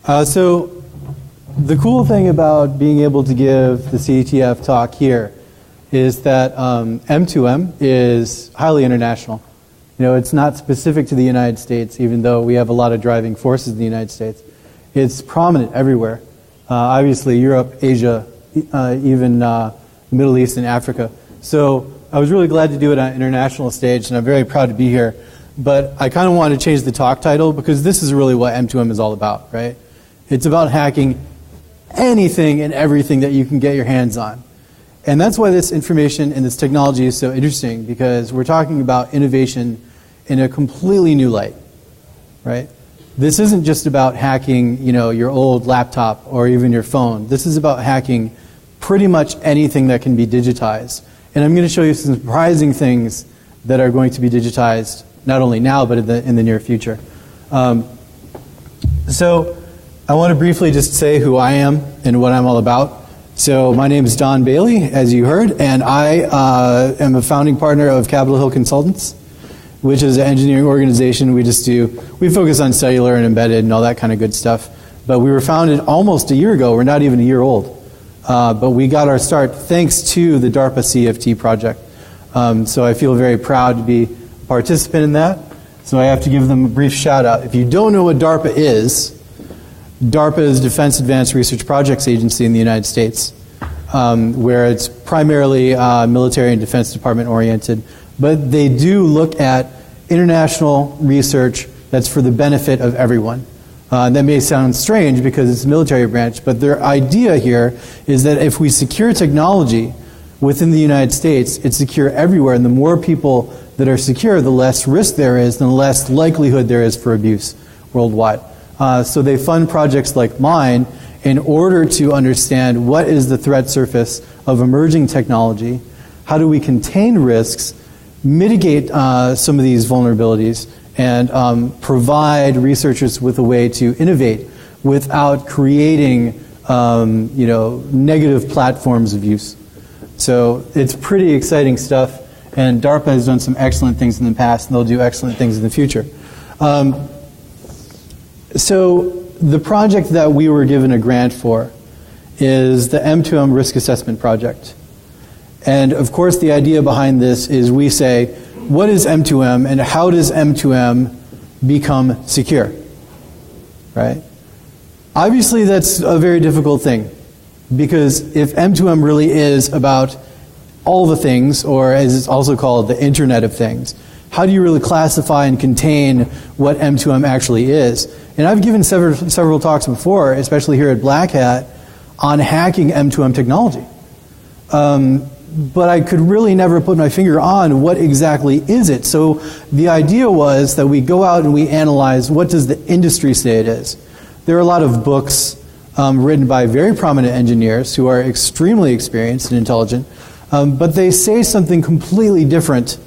So the cool thing about being able to give the CETF talk here is that M2M is highly international. You know, it's not specific to the United States, even though we have a lot of driving forces in the United States. It's prominent everywhere. Obviously, Europe, Asia, even the Middle East and Africa. So I was really glad to do it on an international stage, and I'm very proud to be here. But I kind of want to change the talk title because this is really what M2M is all about, right? It's about hacking anything and everything that you can get your hands on. And that's why this information and this technology is so interesting, because we're talking about innovation in a completely new light, right? This isn't just about hacking, you know, your old laptop or even your phone. This is about hacking pretty much anything that can be digitized. And I'm going to show you some surprising things that are going to be digitized, not only now, but in the near future. So I want to briefly just say who I am and what I'm all about. So my name is Don Bailey, as you heard, and I am a founding partner of Hill Consultants, which is an engineering organization. We focus on cellular and embedded and all that kind of good stuff. But we were founded almost a year ago. We're not even a year old. But we got our start thanks to the DARPA CFT project. So I feel very proud to be a participant in that. So I have to give them a brief shout out. If you don't know what DARPA is Defense Advanced Research Projects Agency in the United States, where it's primarily military and Defense Department oriented. But they do look at international research that's for the benefit of everyone. That may sound strange because it's a military branch, but their idea here is that if we secure technology within the United States, it's secure everywhere, and the more people that are secure, the less risk there is, and the less likelihood there is for abuse worldwide. So they fund projects like mine in order to understand what is the threat surface of emerging technology, how do we contain risks, mitigate some of these vulnerabilities, and provide researchers with a way to innovate without creating negative platforms of use. So it's pretty exciting stuff, and DARPA has done some excellent things in the past, and they'll do excellent things in the future. So the project that we were given a grant for is the M2M Risk Assessment project. And of course the idea behind this is we say, what is M2M and how does M2M become secure, right? Obviously that's a very difficult thing, because if M2M really is about all the things, or as it's also called, the Internet of Things, how do you really classify and contain what M2M actually is? And I've given several talks before, especially here at Black Hat, on hacking M2M technology. But I could really never put my finger on what exactly is it. So the idea was that we go out and we analyze what does the industry say it is. There are a lot of books written by very prominent engineers who are extremely experienced and intelligent, but they say something completely different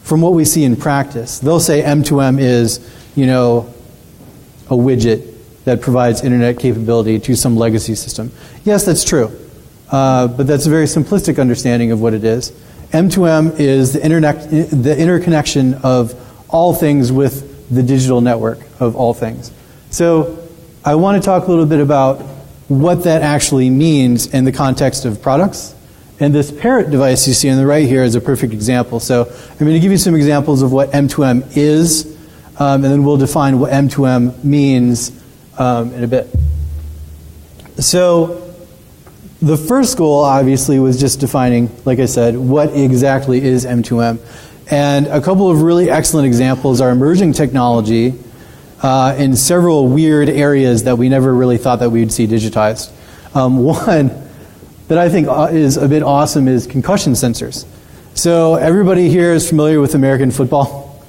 from what we see in practice. They'll say M2M is, a widget that provides internet capability to some legacy system. Yes, that's true. But that's a very simplistic understanding of what it is. M2M is the interconnection of all things with the digital network of all things. So I want to talk a little bit about what that actually means in the context of products. And this parrot device you see on the right here is a perfect example. So I'm going to give you some examples of what M2M is, and then we'll define what M2M means in a bit. So the first goal, obviously, was just defining, like I said, what exactly is M2M. And a couple of really excellent examples are emerging technology in several weird areas that we never really thought that we would see digitized. One that I think is a bit awesome is concussion sensors. So everybody here is familiar with American football,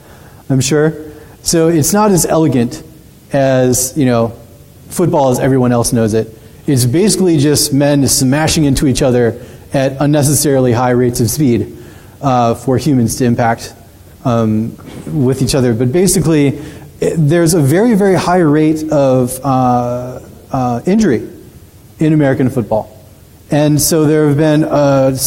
I'm sure. So it's not as elegant as, football as everyone else knows it. It's basically just men smashing into each other at unnecessarily high rates of speed for humans to impact with each other. But basically, there's a very, very high rate of injury in American football. And so there have been an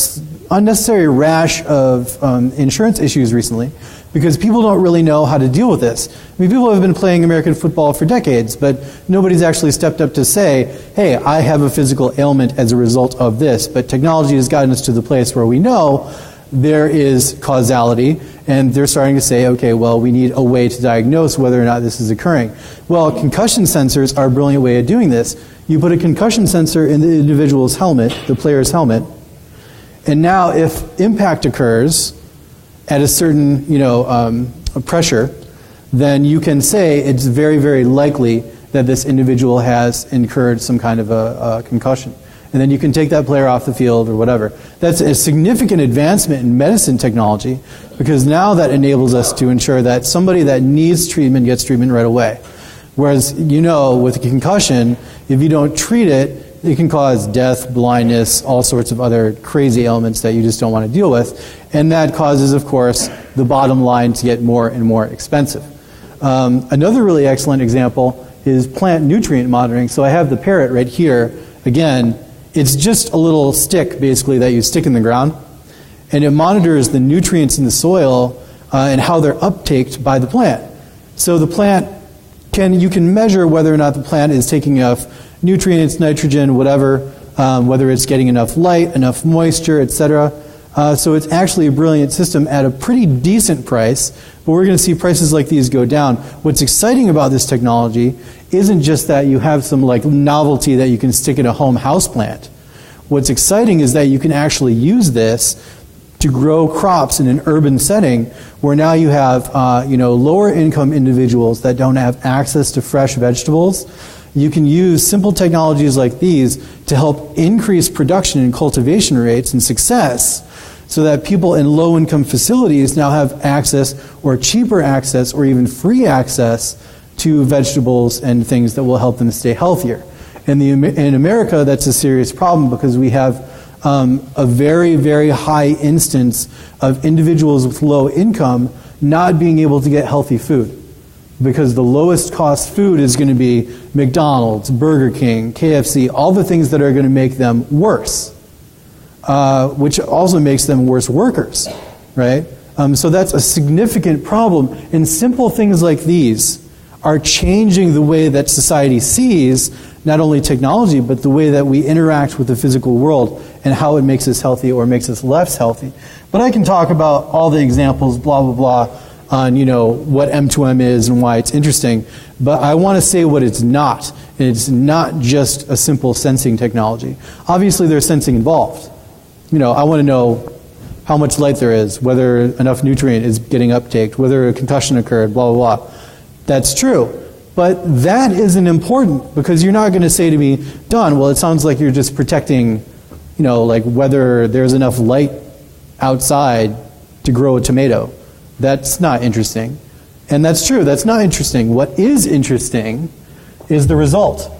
unnecessary rash of insurance issues recently because people don't really know how to deal with this. I mean, people have been playing American football for decades, but nobody's actually stepped up to say, hey, I have a physical ailment as a result of this. But technology has gotten us to the place where we know there is causality, and they're starting to say, okay, well, we need a way to diagnose whether or not this is occurring. Well, concussion sensors are a brilliant way of doing this. You put a concussion sensor in the individual's helmet, the player's helmet, and now if impact occurs at a certain pressure, then you can say it's very, very likely that this individual has incurred some kind of a concussion. And then you can take that player off the field or whatever. That's a significant advancement in medicine technology, because now that enables us to ensure that somebody that needs treatment gets treatment right away. Whereas, with a concussion, if you don't treat it, it can cause death, blindness, all sorts of other crazy ailments that you just don't want to deal with. And that causes, of course, the bottom line to get more and more expensive. Another really excellent example is plant nutrient monitoring. So I have the parrot right here. Again, it's just a little stick, basically, that you stick in the ground. And it monitors the nutrients in the soil and how they're uptaked by the plant. So the plant, you can measure whether or not the plant is taking enough nutrients, nitrogen, whatever, whether it's getting enough light, enough moisture, etc. So it's actually a brilliant system at a pretty decent price, but we're going to see prices like these go down. What's exciting about this technology isn't just that you have some novelty that you can stick in a home houseplant. What's exciting is that you can actually use this to grow crops in an urban setting where now you have lower income individuals that don't have access to fresh vegetables. You can use simple technologies like these to help increase production and cultivation rates and success, so that people in low-income facilities now have access, or cheaper access, or even free access to vegetables and things that will help them stay healthier. In America, that's a serious problem, because we have a very, very high instance of individuals with low income not being able to get healthy food. Because the lowest cost food is going to be McDonald's, Burger King, KFC, all the things that are going to make them worse, which also makes them worse workers, right? So that's a significant problem. And simple things like these are changing the way that society sees not only technology, but the way that we interact with the physical world and how it makes us healthy or makes us less healthy. But I can talk about all the examples, blah, blah, blah, on what M2M is and why it's interesting, but I want to say what it's not. It's not just a simple sensing technology. Obviously there's sensing involved. I want to know how much light there is, whether enough nutrient is getting uptaked, whether a concussion occurred, blah, blah, blah. That's true. But that isn't important, because you're not going to say to me, Don, well, it sounds like you're just protecting, whether there's enough light outside to grow a tomato. That's not interesting. And that's true, that's not interesting. What is interesting is the result.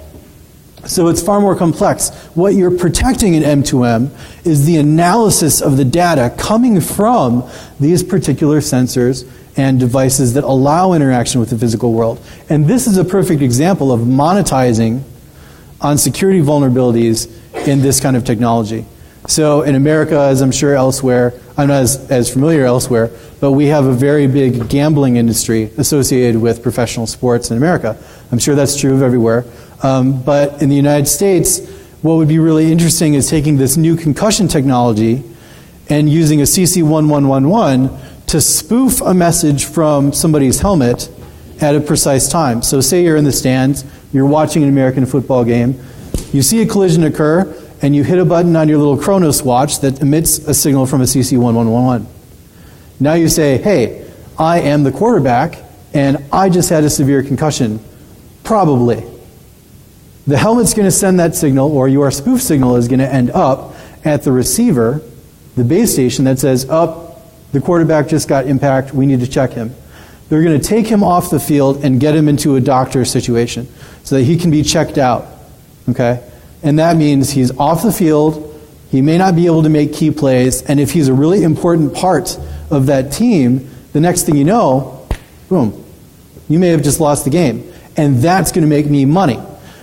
So it's far more complex. What you're protecting in M2M is the analysis of the data coming from these particular sensors and devices that allow interaction with the physical world. And this is a perfect example of monetizing on security vulnerabilities in this kind of technology. So in America, as I'm sure elsewhere, I'm not as familiar elsewhere, but we have a very big gambling industry associated with professional sports in America. I'm sure that's true of everywhere. But in the United States, what would be really interesting is taking this new concussion technology and using a CC1111 to spoof a message from somebody's helmet at a precise time. So say you're in the stands, you're watching an American football game, you see a collision occur, and you hit a button on your little Chronos watch that emits a signal from a CC1111. Now you say, hey, I am the quarterback, and I just had a severe concussion. Probably. The helmet's going to send that signal, or your spoof signal is going to end up at the receiver, the base station that says, the quarterback just got impact, we need to check him. They're going to take him off the field and get him into a doctor situation so that he can be checked out. Okay? And that means he's off the field, he may not be able to make key plays, and if he's a really important part of that team, the next thing you know, boom, you may have just lost the game. And that's going to make me money.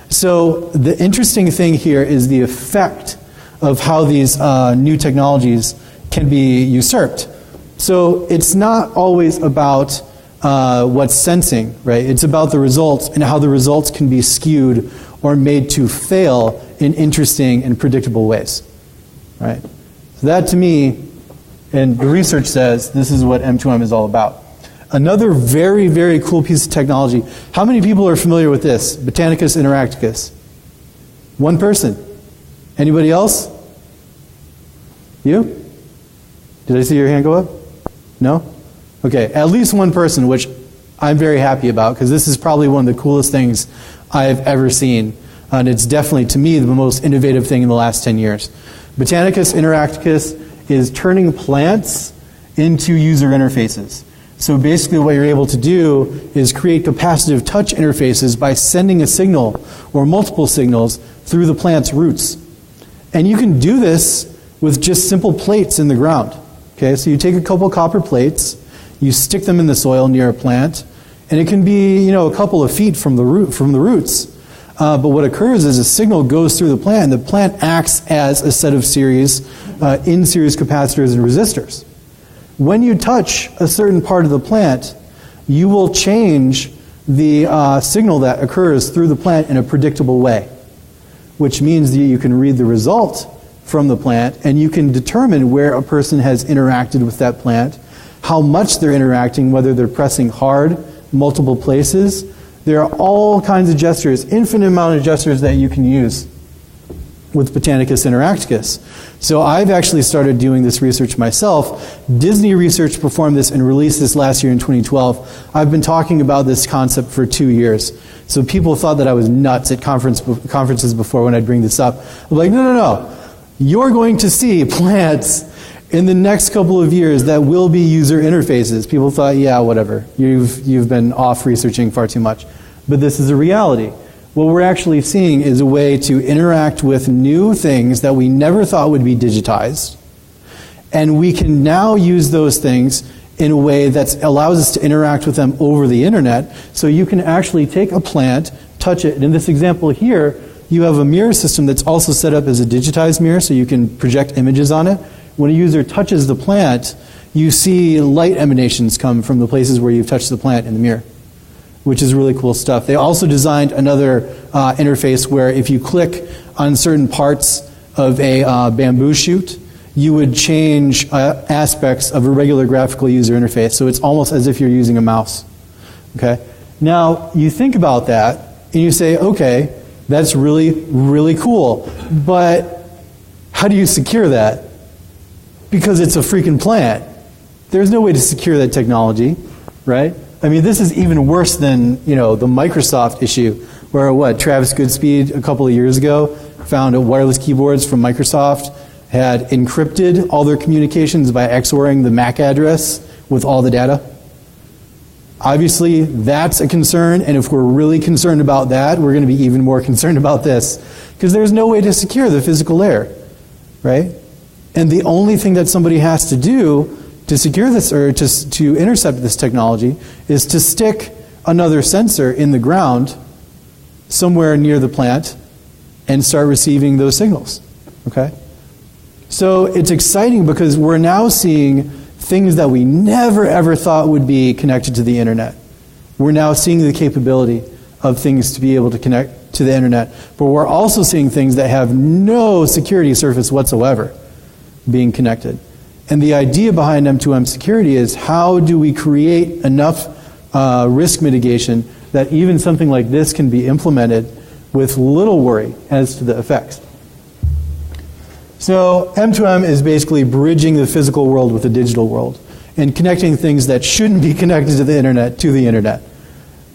So the interesting thing here is the effect of how these new technologies can be usurped. So it's not always about what's sensing, right? It's about the results and how the results can be skewed or made to fail in interesting and predictable ways, right? So that to me, and the research says, this is what M2M is all about. Another very, very cool piece of technology. How many people are familiar with this? Botanicus interacticus. One person. Anybody else? You? Did I see your hand go up? No? Okay, at least one person, which I'm very happy about, because this is probably one of the coolest things I've ever seen. And it's definitely, to me, the most innovative thing in the last 10 years. Botanicus interacticus is turning plants into user interfaces. So basically what you're able to do is create capacitive touch interfaces by sending a signal or multiple signals through the plant's roots. And you can do this with just simple plates in the ground. Okay, so you take a couple copper plates, you stick them in the soil near a plant, and it can be, a couple of feet from the roots. But what occurs is a signal goes through the plant, and the plant acts as a set of in-series capacitors and resistors. When you touch a certain part of the plant, you will change the signal that occurs through the plant in a predictable way, which means that you can read the result from the plant, and you can determine where a person has interacted with that plant, how much they're interacting, whether they're pressing hard, multiple places. There are all kinds of gestures, infinite amount of gestures that you can use with Botanicus interacticus. So I've actually started doing this research myself. Disney Research performed this and released this last year in 2012. I've been talking about this concept for 2 years. So people thought that I was nuts at conferences before when I'd bring this up. I'm like, no. You're going to see plants in the next couple of years that will be user interfaces. People thought, yeah, whatever. You've been off researching far too much. But this is a reality. What we're actually seeing is a way to interact with new things that we never thought would be digitized. And we can now use those things in a way that allows us to interact with them over the internet. So you can actually take a plant, touch it. And in this example here, you have a mirror system that's also set up as a digitized mirror, so you can project images on it. When a user touches the plant, you see light emanations come from the places where you've touched the plant in the mirror, which is really cool stuff. They also designed another interface where if you click on certain parts of a bamboo shoot, you would change aspects of a regular graphical user interface. So it's almost as if you're using a mouse. Okay? Now, you think about that, and you say, okay, that's really, really cool. But how do you secure that? Because it's a freaking plant. There's no way to secure that technology, right? I mean, this is even worse than, the Microsoft issue, where Travis Goodspeed a couple of years ago found wireless keyboards from Microsoft had encrypted all their communications by XORing the MAC address with all the data. Obviously, that's a concern, and if we're really concerned about that, we're going to be even more concerned about this, because there's no way to secure the physical layer, right? And the only thing that somebody has to do to secure this, or to intercept this technology, is to stick another sensor in the ground somewhere near the plant and start receiving those signals, okay? So it's exciting because we're now seeing things that we never ever thought would be connected to the internet. We're now seeing the capability of things to be able to connect to the internet, but we're also seeing things that have no security surface whatsoever being connected. And the idea behind M2M security is, how do we create enough risk mitigation that even something like this can be implemented with little worry as to the effects. So M2M is basically bridging the physical world with the digital world and connecting things that shouldn't be connected to the internet.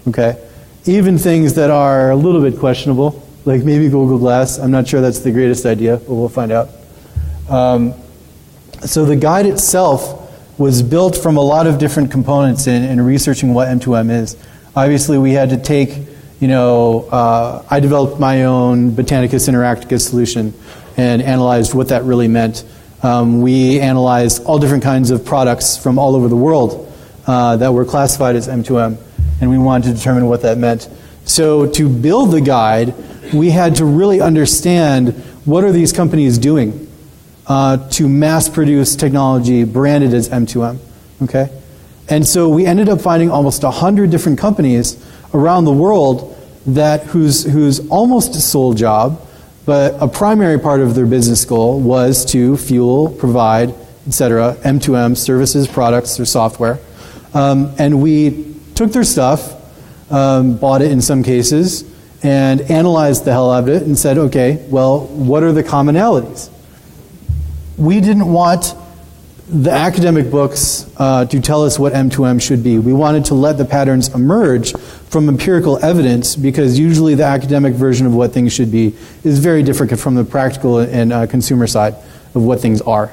Okay? Even things that are a little bit questionable, like maybe Google Glass. I'm not sure that's the greatest idea, but we'll find out. So the guide itself was built from a lot of different components in researching what M2M is. Obviously, we had to take, I developed my own Botanicus interacticus solution and analyzed what that really meant. We analyzed all different kinds of products from all over the world that were classified as M2M, and we wanted to determine what that meant. So to build the guide, we had to really understand, what are these companies doing to mass produce technology branded as M2M? Okay? And so we ended up finding almost 100 different companies around the world that whose almost sole job, but a primary part of their business goal was to fuel, provide, etc., M2M services, products, or software. And we took their stuff, bought it in some cases, and analyzed the hell out of it and said, okay, well, what are the commonalities? We didn't want the academic books to tell us what M2M should be. We wanted to let the patterns emerge from empirical evidence, because usually the academic version of what things should be is very different from the practical and consumer side of what things are,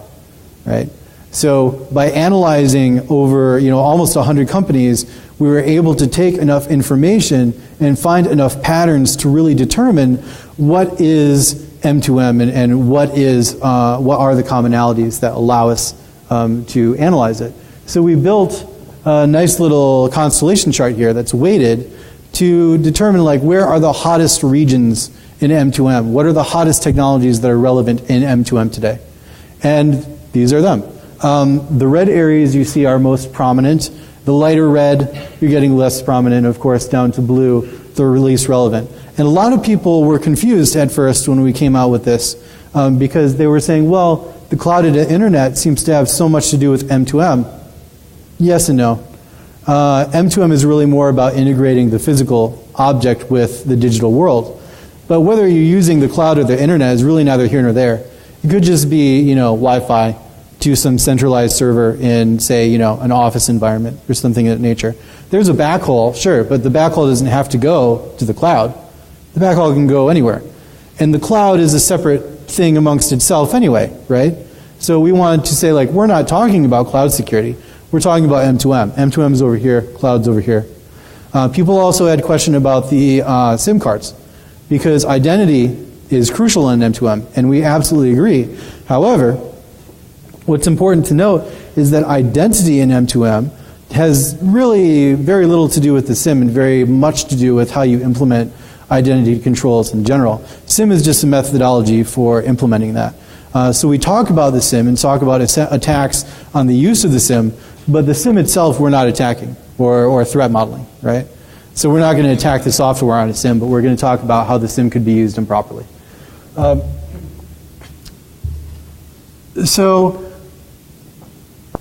right? So by analyzing over almost 100 companies, we were able to take enough information and find enough patterns to really determine what is M2M and what are the commonalities that allow us to analyze it. So we built a nice little constellation chart here that's weighted to determine where are the hottest regions in M2M? What are the hottest technologies that are relevant in M2M today? And these are them. The red areas you see are most prominent. The lighter red, you're getting less prominent, of course, down to blue, they're least relevant. And a lot of people were confused at first when we came out with this, because they were saying, well, the clouded internet seems to have so much to do with M2M. Yes and no. M2M is really more about integrating the physical object with the digital world. But whether you're using the cloud or the internet is really neither here nor there. It could just be, Wi-Fi to some centralized server in, say, an office environment or something of that nature. There's a backhaul, sure, but the backhaul doesn't have to go to the cloud. The backhaul can go anywhere. And the cloud is a separate thing amongst itself anyway, right? So we wanted to say, we're not talking about cloud security. We're talking about M2M. M2M is over here, cloud's over here. People also had a question about the SIM cards, because identity is crucial in M2M, and we absolutely agree. However, what's important to note is that identity in M2M has really very little to do with the SIM and very much to do with how you implement identity controls in general. SIM is just a methodology for implementing that. So we talk about the SIM and talk about attacks on the use of the SIM, but the SIM itself we're not attacking or threat modeling, right? So we're not going to attack the software on a SIM, but we're going to talk about how the SIM could be used improperly. So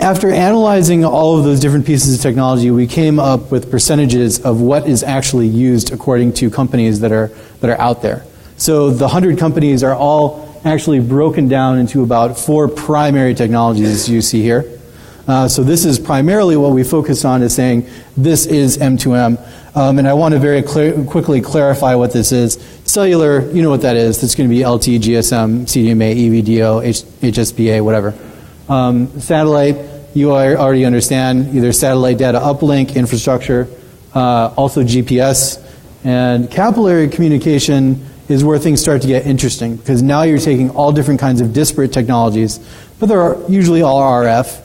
after analyzing all of those different pieces of technology, we came up with percentages of what is actually used according to companies that are out there. So the 100 companies are all actually broken down into about 4 primary technologies you see here. So this is primarily what we focus on, is saying this is M2M. And I want to very quickly clarify what this is. Cellular, you know what that is. That's going to be LTE, GSM, CDMA, EVDO, HSPA, whatever. Satellite, you already understand, either satellite data uplink, infrastructure, also GPS. And capillary communication is where things start to get interesting, because now you're taking all different kinds of disparate technologies, but they're usually all RF,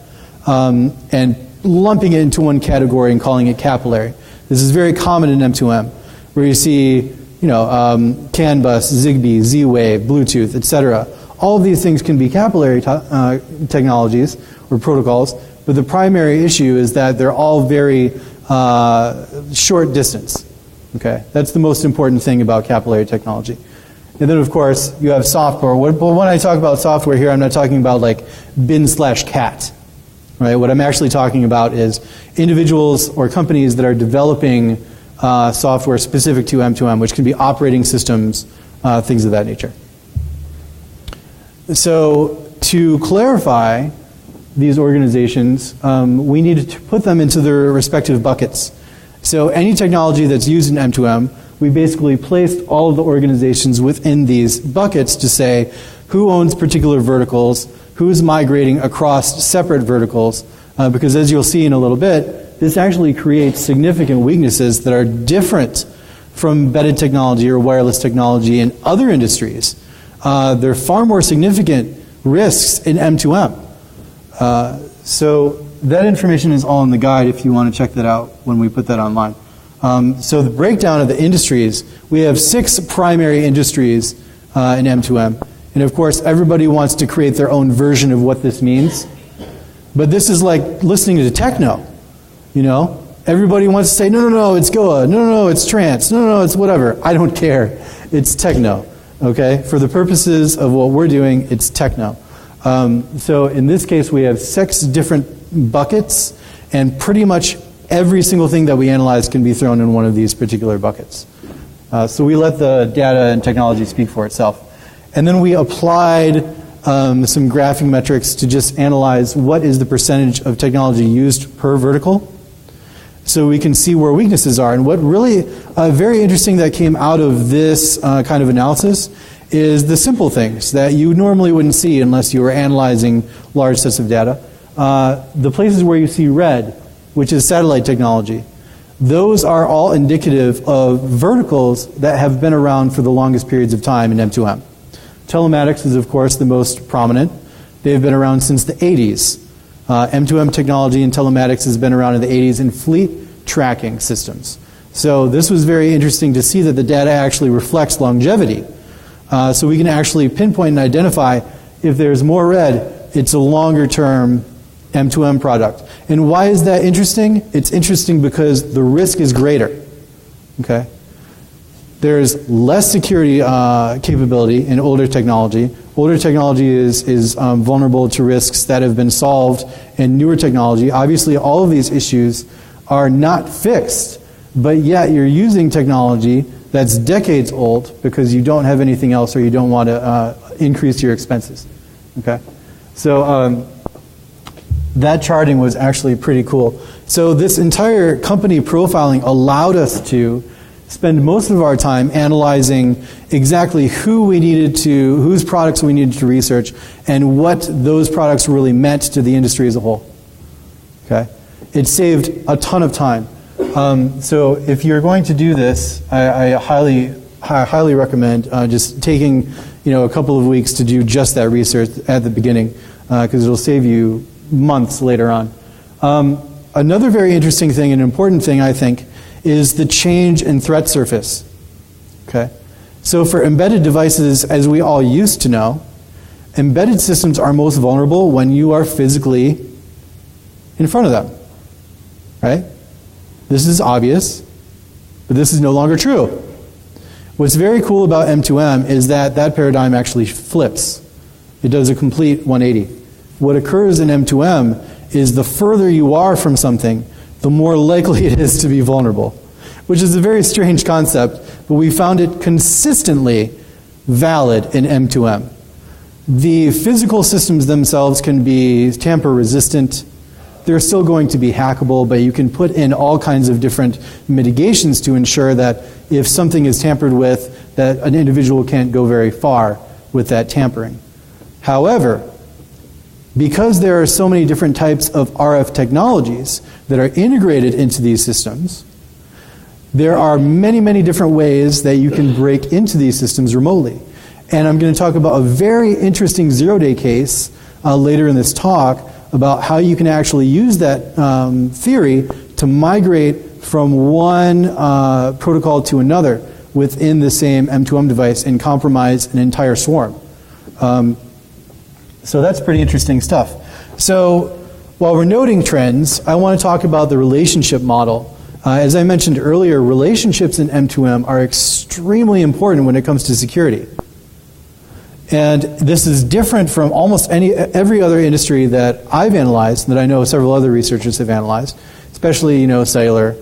and lumping it into one category and calling it capillary. This is very common in M2M, where you see, CAN bus, Zigbee, Z-Wave, Bluetooth, etc. All of these things can be capillary technologies or protocols, but the primary issue is that they're all very short distance. Okay, that's the most important thing about capillary technology. And then, of course, you have software. But when I talk about software here, I'm not talking about bin/cat. Right? What I'm actually talking about is individuals or companies that are developing software specific to M2M, which can be operating systems, things of that nature. So to clarify these organizations, we needed to put them into their respective buckets. So any technology that's used in M2M, we basically placed all of the organizations within these buckets to say who owns particular verticals, who's migrating across separate verticals, because as you'll see in a little bit, this actually creates significant weaknesses that are different from embedded technology or wireless technology in other industries. There are far more significant risks in M2M. So that information is all in the guide if you want to check that out when we put that online. So the breakdown of the industries, we have 6 primary industries in M2M. And of course, everybody wants to create their own version of what this means. But this is like listening to techno, you know? Everybody wants to say, no, it's Goa, no, it's trance, no, it's whatever. I don't care. It's techno, okay? For the purposes of what we're doing, it's techno. So in this case, we have 6 different buckets, and pretty much every single thing that we analyze can be thrown in one of these particular buckets. So we let the data and technology speak for itself. And then we applied some graphing metrics to just analyze what is the percentage of technology used per vertical, so we can see where weaknesses are. And what really very interesting that came out of this kind of analysis is the simple things that you normally wouldn't see unless you were analyzing large sets of data. The places where you see red, which is satellite technology, those are all indicative of verticals that have been around for the longest periods of time in M2M. Telematics is, of course, the most prominent. They've been around since the 80s. M2M technology and telematics has been around in the 80s in fleet tracking systems. So this was very interesting to see that the data actually reflects longevity. So we can actually pinpoint and identify if there's more red, it's a longer term M2M product. And why is that interesting? It's interesting because the risk is greater. Okay? There's less security capability in older technology. Older technology is vulnerable to risks that have been solved in newer technology. Obviously, all of these issues are not fixed, but yet you're using technology that's decades old because you don't have anything else or you don't want to increase your expenses. Okay? So that charting was actually pretty cool. So this entire company profiling allowed us to spend most of our time analyzing exactly whose products we needed to research and what those products really meant to the industry as a whole. Okay? It saved a ton of time. So if you're going to do this, I highly recommend just taking a couple of weeks to do just that research at the beginning, because it'll save you months later on. Another very interesting thing and important thing, I think, is the change in threat surface. Okay? So for embedded devices, as we all used to know, embedded systems are most vulnerable when you are physically in front of them. Right? This is obvious, but this is no longer true. What's very cool about M2M is that that paradigm actually flips. It does a complete 180. What occurs in M2M is the further you are from something, the more likely it is to be vulnerable, which is a very strange concept, but we found it consistently valid in M2M. The physical systems themselves can be tamper resistant. They're still going to be hackable, but you can put in all kinds of different mitigations to ensure that if something is tampered with, that an individual can't go very far with that tampering. However, because there are so many different types of RF technologies that are integrated into these systems, there are many, many different ways that you can break into these systems remotely. And I'm going to talk about a very interesting zero-day case later in this talk about how you can actually use that theory to migrate from one protocol to another within the same M2M device and compromise an entire swarm. So that's pretty interesting stuff. So while we're noting trends, I want to talk about the relationship model. As I mentioned earlier, relationships in M2M are extremely important when it comes to security. And this is different from almost every other industry that I've analyzed, that I know several other researchers have analyzed, especially cellular,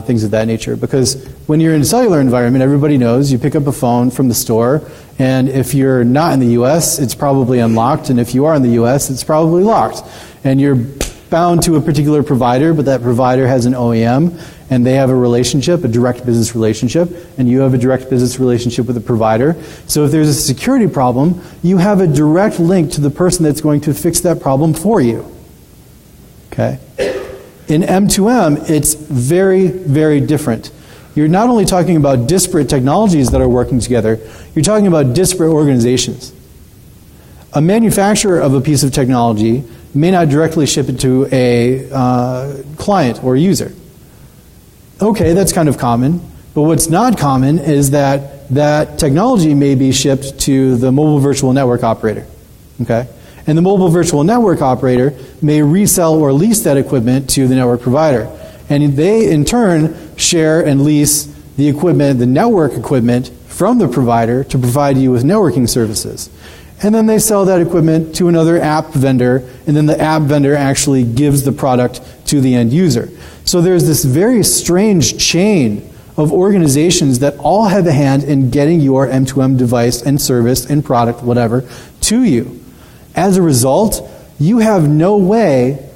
things of that nature. Because when you're in a cellular environment, everybody knows you pick up a phone from the store, and if you're not in the U.S., it's probably unlocked, and if you are in the U.S., it's probably locked. And you're bound to a particular provider, but that provider has an OEM, and they have a relationship, a direct business relationship, and you have a direct business relationship with the provider. So if there's a security problem, you have a direct link to the person that's going to fix that problem for you. Okay? In M2M, it's very, very different. You're not only talking about disparate technologies that are working together, you're talking about disparate organizations. A manufacturer of a piece of technology may not directly ship it to a client or user. Okay, that's kind of common, but what's not common is that that technology may be shipped to the mobile virtual network operator. Okay? And the mobile virtual network operator may resell or lease that equipment to the network provider. And they, in turn, share and lease the equipment, the network equipment, from the provider to provide you with networking services. And then they sell that equipment to another app vendor, and then the app vendor actually gives the product to the end user. So there's this very strange chain of organizations that all have a hand in getting your M2M device and service and product, whatever, to you. As a result, you have no way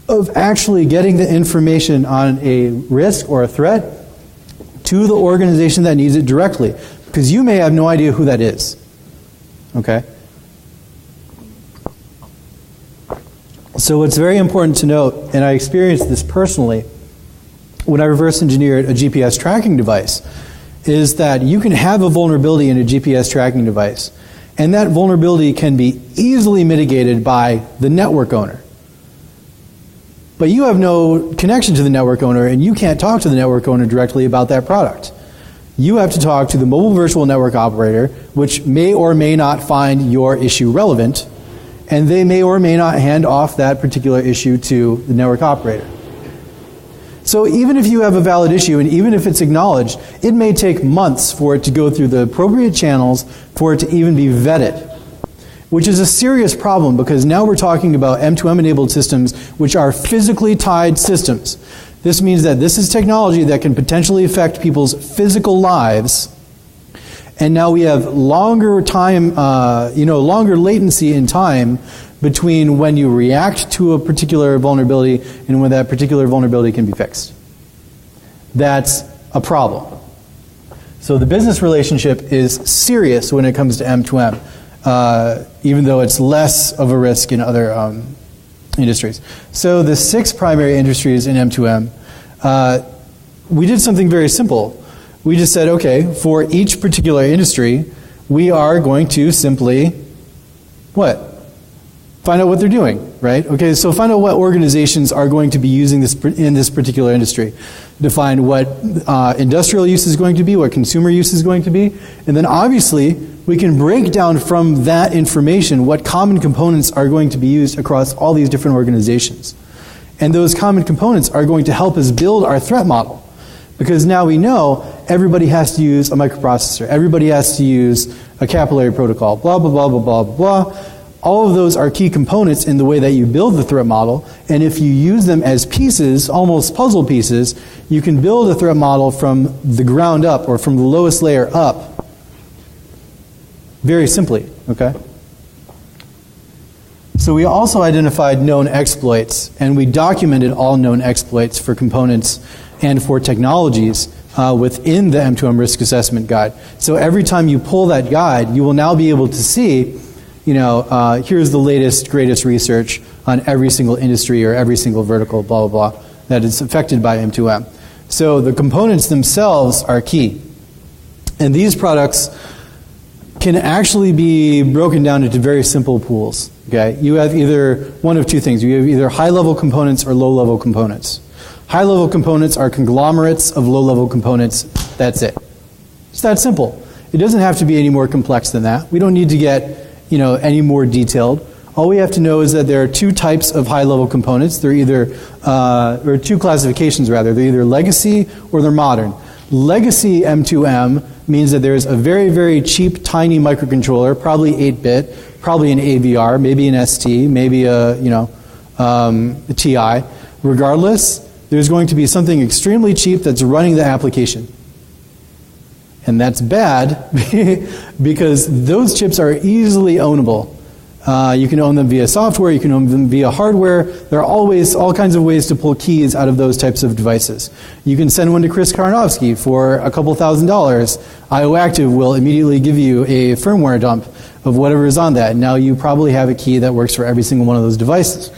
of actually getting the information on a risk or a threat to the organization that needs it directly, because you may have no idea who that is. Okay? So what's very important to note, and I experienced this personally when I reverse engineered a GPS tracking device, is that you can have a vulnerability in a GPS tracking device, and that vulnerability can be easily mitigated by the network owner. But you have no connection to the network owner, and you can't talk to the network owner directly about that product. You have to talk to the mobile virtual network operator, which may or may not find your issue relevant, and they may or may not hand off that particular issue to the network operator. So even if you have a valid issue, and even if it's acknowledged, it may take months for it to go through the appropriate channels for it to even be vetted, which is a serious problem, because now we're talking about M2M enabled systems which are physically tied systems. This means that this is technology that can potentially affect people's physical lives, and now we have longer time, longer latency in time between when you react to a particular vulnerability and when that particular vulnerability can be fixed. That's a problem. So the business relationship is serious when it comes to M2M, even though it's less of a risk in other industries. So the 6 primary industries in M2M, we did something very simple. We just said, okay, for each particular industry, we are going to simply, what? Find out what they're doing, right? Okay, so find out what organizations are going to be using this in this particular industry. Define what industrial use is going to be, what consumer use is going to be, and then obviously we can break down from that information what common components are going to be used across all these different organizations. And those common components are going to help us build our threat model. Because now we know everybody has to use a microprocessor, everybody has to use a capillary protocol, blah, blah, blah, blah, blah, blah. All of those are key components in the way that you build the threat model, and if you use them as pieces, almost puzzle pieces, you can build a threat model from the ground up, or from the lowest layer up, very simply, okay? So we also identified known exploits, and we documented all known exploits for components and for technologies within the M2M Risk Assessment Guide. So every time you pull that guide, you will now be able to see, here's the latest, greatest research on every single industry or every single vertical, blah, blah, blah, that is affected by M2M. So the components themselves are key. And these products can actually be broken down into very simple pools. Okay? You have either one of two things. You have either high-level components or low-level components. High-level components are conglomerates of low-level components. That's it. It's that simple. It doesn't have to be any more complex than that. We don't need to get any more detailed. All we have to know is that there are 2 types of high-level components. They're either, or 2 classifications rather. They're either legacy or they're modern. Legacy M2M means that there's a very, very cheap, tiny microcontroller, probably 8-bit, probably an AVR, maybe an ST, maybe a TI. Regardless, there's going to be something extremely cheap that's running the application. And that's bad because those chips are easily ownable. You can own them via software, you can own them via hardware. There are always all kinds of ways to pull keys out of those types of devices. You can send one to Chris Karnofsky for a couple $1,000s. IOActive will immediately give you a firmware dump of whatever is on that. And now you probably have a key that works for every single one of those devices.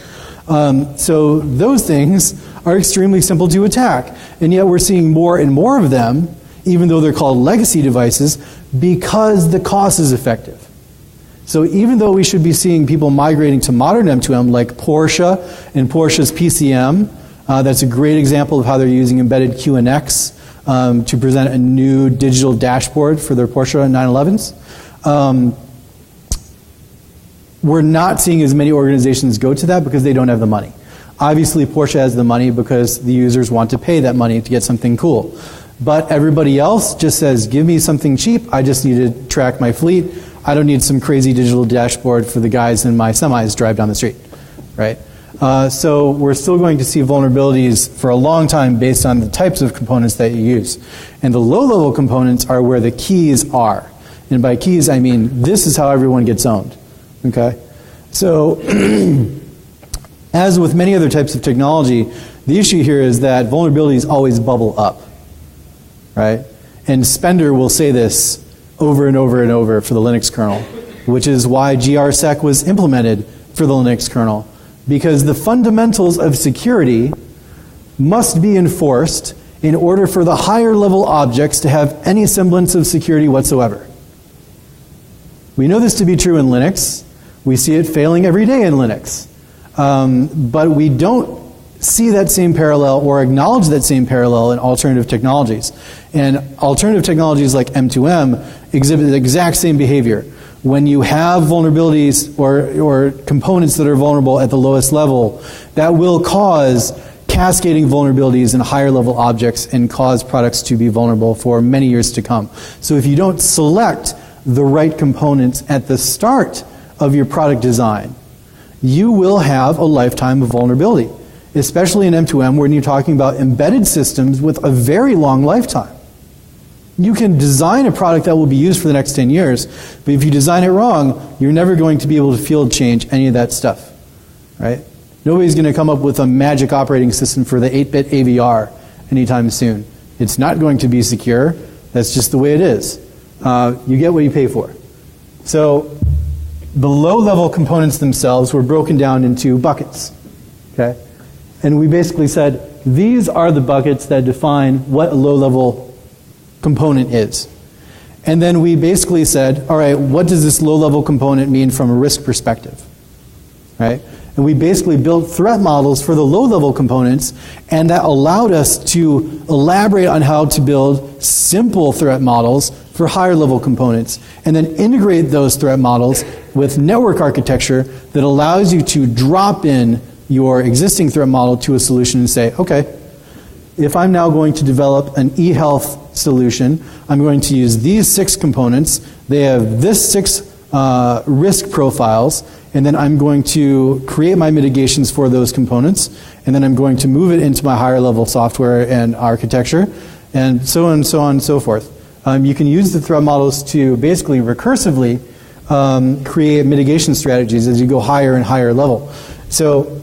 So those things are extremely simple to attack. And yet we're seeing more and more of them, even though they're called legacy devices, because the cost is effective. So even though we should be seeing people migrating to modern M2M like Porsche and Porsche's PCM, that's a great example of how they're using embedded QNX to present a new digital dashboard for their Porsche 911s. we're not seeing as many organizations go to that because they don't have the money. Obviously, Porsche has the money because the users want to pay that money to get something cool. But everybody else just says, give me something cheap. I just need to track my fleet. I don't need some crazy digital dashboard for the guys in my semis drive down the street, right? So we're still going to see vulnerabilities for a long time based on the types of components that you use. And the low-level components are where the keys are. And by keys, I mean this is how everyone gets owned, okay? So as with many other types of technology, the issue here is that vulnerabilities always bubble up, right? And Spender will say this over and over and over for the Linux kernel, which is why GRSec was implemented for the Linux kernel, because the fundamentals of security must be enforced in order for the higher level objects to have any semblance of security whatsoever. We know this to be true in Linux. We see it failing every day in Linux. But we don't see that same parallel or acknowledge that same parallel in alternative technologies. And alternative technologies like M2M exhibit the exact same behavior. When you have vulnerabilities or components that are vulnerable at the lowest level, that will cause cascading vulnerabilities in higher level objects and cause products to be vulnerable for many years to come. So if you don't select the right components at the start of your product design, you will have a lifetime of vulnerability, especially in M2M when you're talking about embedded systems with a very long lifetime. You can design a product that will be used for the next 10 years, but if you design it wrong, you're never going to be able to field change any of that stuff, right? Nobody's going to come up with a magic operating system for the 8-bit AVR anytime soon. It's not going to be secure. That's just the way it is. You get what you pay for. So the low-level components themselves were broken down into buckets, okay? And we basically said, these are the buckets that define what a low-level component is. And then we basically said, all right, what does this low-level component mean from a risk perspective, right? And we basically built threat models for the low-level components, and that allowed us to elaborate on how to build simple threat models for higher-level components, and then integrate those threat models with network architecture that allows you to drop in your existing threat model to a solution and say, okay, if I'm now going to develop an e-health solution, I'm going to use these 6 components. They have this 6 risk profiles, and then I'm going to create my mitigations for those components, and then I'm going to move it into my higher level software and architecture, and so on and so on and so forth. You can use the threat models to basically recursively create mitigation strategies as you go higher and higher level. So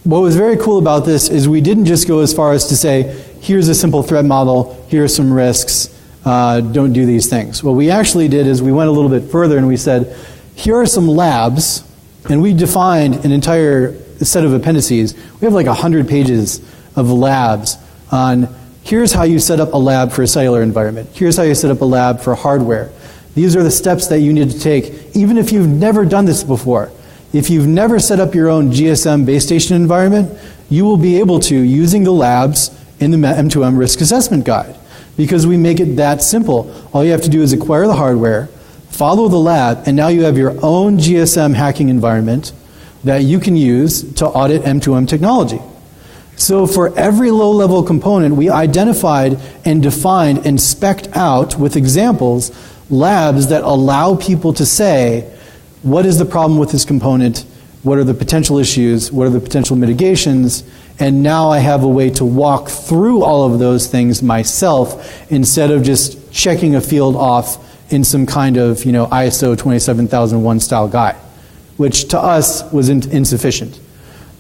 what was very cool about this is we didn't just go as far as to say, here's a simple threat model, here are some risks, don't do these things. What we actually did is we went a little bit further and we said, here are some labs, and we defined an entire set of appendices. We have like 100 pages of labs on here's how you set up a lab for a cellular environment. Here's how you set up a lab for hardware. These are the steps that you need to take, even if you've never done this before. If you've never set up your own GSM base station environment, you will be able to using the labs in the M2M Risk Assessment Guide, because we make it that simple. All you have to do is acquire the hardware, follow the lab, and now you have your own GSM hacking environment that you can use to audit M2M technology. So for every low-level component, we identified and defined and spec'd out with examples labs that allow people to say, what is the problem with this component? What are the potential issues? What are the potential mitigations? And now I have a way to walk through all of those things myself instead of just checking a field off in some kind of ISO 27001 style guide, which to us was insufficient.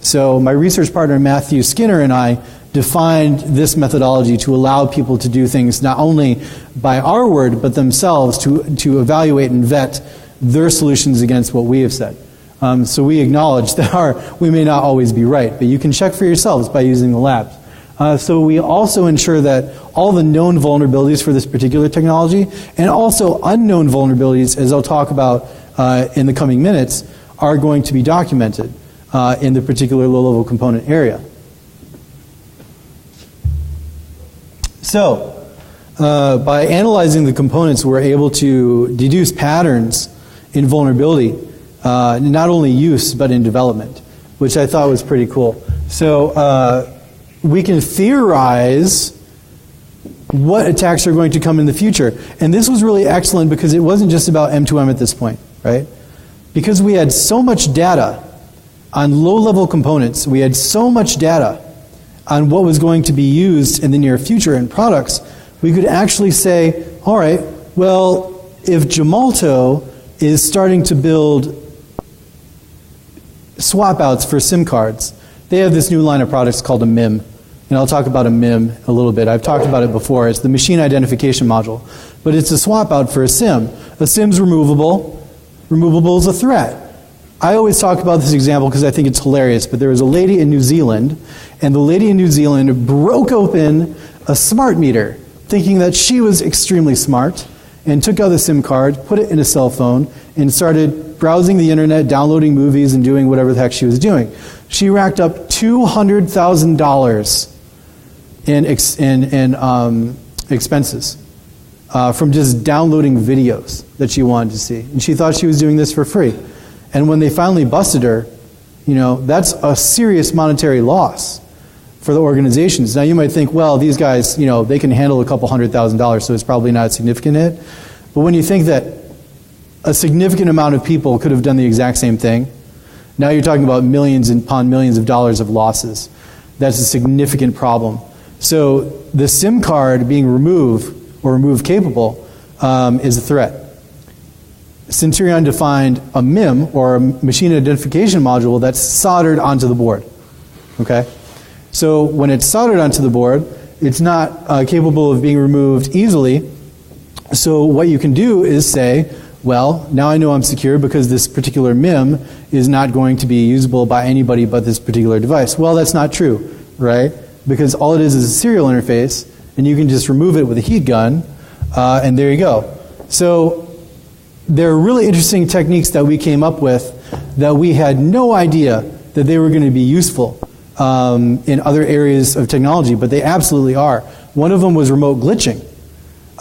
So my research partner Matthew Skinner and I defined this methodology to allow people to do things not only by our word but themselves to evaluate and vet their solutions against what we have said. So we acknowledge that we may not always be right, but you can check for yourselves by using the labs. So we also ensure that all the known vulnerabilities for this particular technology and also unknown vulnerabilities, as I'll talk about in the coming minutes, are going to be documented in the particular low-level component area. So by analyzing the components, we're able to deduce patterns in vulnerability, not only use, but in development, which I thought was pretty cool. So we can theorize what attacks are going to come in the future. And this was really excellent because it wasn't just about M2M at this point, right? Because we had so much data on low-level components, we had so much data on what was going to be used in the near future in products, we could actually say, all right, well, if Gemalto is starting to build swap outs for SIM cards, they have this new line of products called a MIM. And I'll talk about a MIM a little bit. I've talked about it before. It's the machine identification module. But it's a swap out for a SIM. A SIM's removable. Removable is a threat. I always talk about this example because I think it's hilarious, but there was a lady in New Zealand, and the lady in New Zealand broke open a smart meter, thinking that she was extremely smart, and took out the SIM card, put it in a cell phone, and started browsing the internet, downloading movies, and doing whatever the heck she was doing. She racked up $200,000 in expenses from just downloading videos that she wanted to see. And she thought she was doing this for free. And when they finally busted her, you know, that's a serious monetary loss for the organizations. Now you might think, well, these guys, you know, they can handle a couple $100,000, so it's probably not a significant hit. But when you think that a significant amount of people could have done the exact same thing, now you're talking about millions upon millions of dollars of losses. That's a significant problem. So the SIM card being removed or remove capable is a threat. Centurion defined a MIM, or a machine identification module, that's soldered onto the board. Okay? So when it's soldered onto the board, it's not capable of being removed easily. So what you can do is say, well, now I know I'm secure because this particular MIM is not going to be usable by anybody but this particular device. Well, that's not true, right? Because all it is a serial interface, and you can just remove it with a heat gun, and there you go. So there are really interesting techniques that we came up with that we had no idea that they were going to be useful in other areas of technology, but they absolutely are. One of them was remote glitching.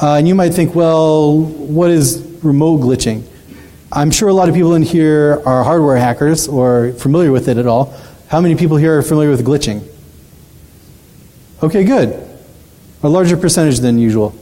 And you might think, well, what is remote glitching? I'm sure a lot of people in here are hardware hackers or familiar with it at all. How many people here are familiar with glitching? Okay, good. A larger percentage than usual.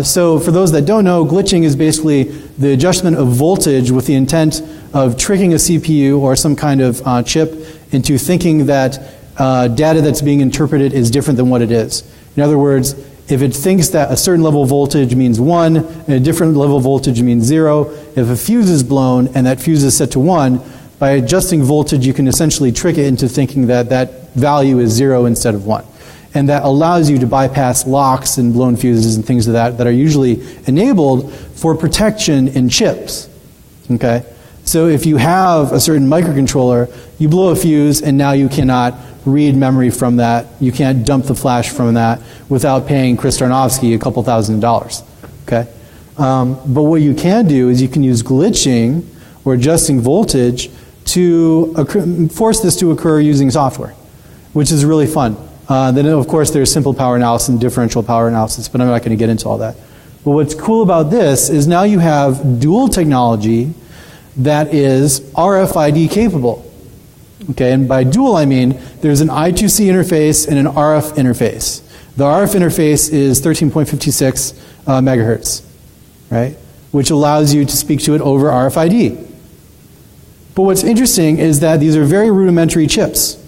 So for those that don't know, glitching is basically the adjustment of voltage with the intent of tricking a CPU or some kind of chip into thinking that data that's being interpreted is different than what it is. In other words, if it thinks that a certain level of voltage means 1 and a different level of voltage means 0, if a fuse is blown and that fuse is set to 1, by adjusting voltage you can essentially trick it into thinking that that value is 0 instead of 1. And that allows you to bypass locks and blown fuses and things of that are usually enabled for protection in chips. Okay? So if you have a certain microcontroller, you blow a fuse and now you cannot read memory from that. You can't dump the flash from that without paying Chris Tarnovsky a couple $1,000s. Okay? But what you can do is you can use glitching or adjusting voltage to force this to occur using software, which is really fun. Then of course there's simple power analysis and differential power analysis, but I'm not going to get into all that. But what's cool about this is now you have dual technology that is RFID capable. Okay, and by dual I mean there's an I2C interface and an RF interface. The RF interface is 13.56 megahertz, right? Which allows you to speak to it over RFID. But what's interesting is that these are very rudimentary chips.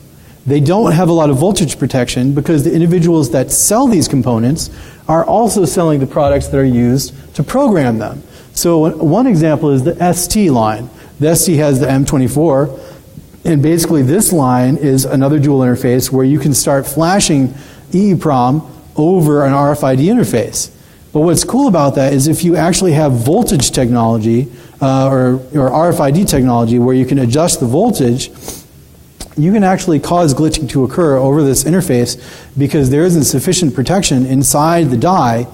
They don't have a lot of voltage protection because the individuals that sell these components are also selling the products that are used to program them. So one example is the ST line. The ST has the M24, and basically this line is another dual interface where you can start flashing EEPROM over an RFID interface. But what's cool about that is if you actually have voltage technology or RFID technology where you can adjust the voltage, you can actually cause glitching to occur over this interface because there isn't sufficient protection inside the die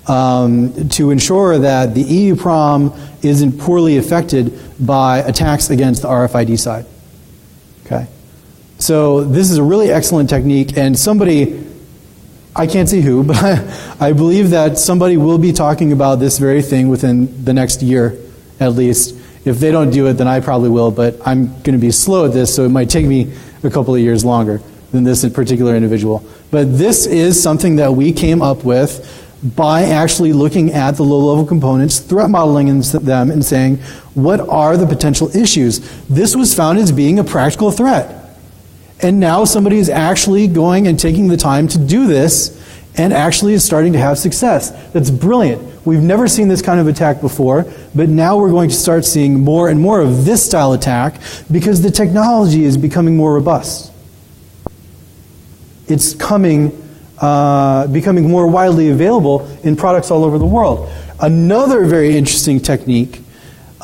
to ensure that the EEPROM isn't poorly affected by attacks against the RFID side. Okay, so this is a really excellent technique, and somebody, I can't see who, but I believe that somebody will be talking about this very thing within the next year at least If they don't do it, then I probably will, but I'm going to be slow at this, so it might take me a couple of years longer than this particular individual. But this is something that we came up with by actually looking at the low-level components, threat modeling them, and saying, what are the potential issues? This was found as being a practical threat. And now somebody is actually going and taking the time to do this and actually is starting to have success. That's brilliant. We've never seen this kind of attack before, but now we're going to start seeing more and more of this style attack because the technology is becoming more robust. It's becoming more widely available in products all over the world. Another very interesting technique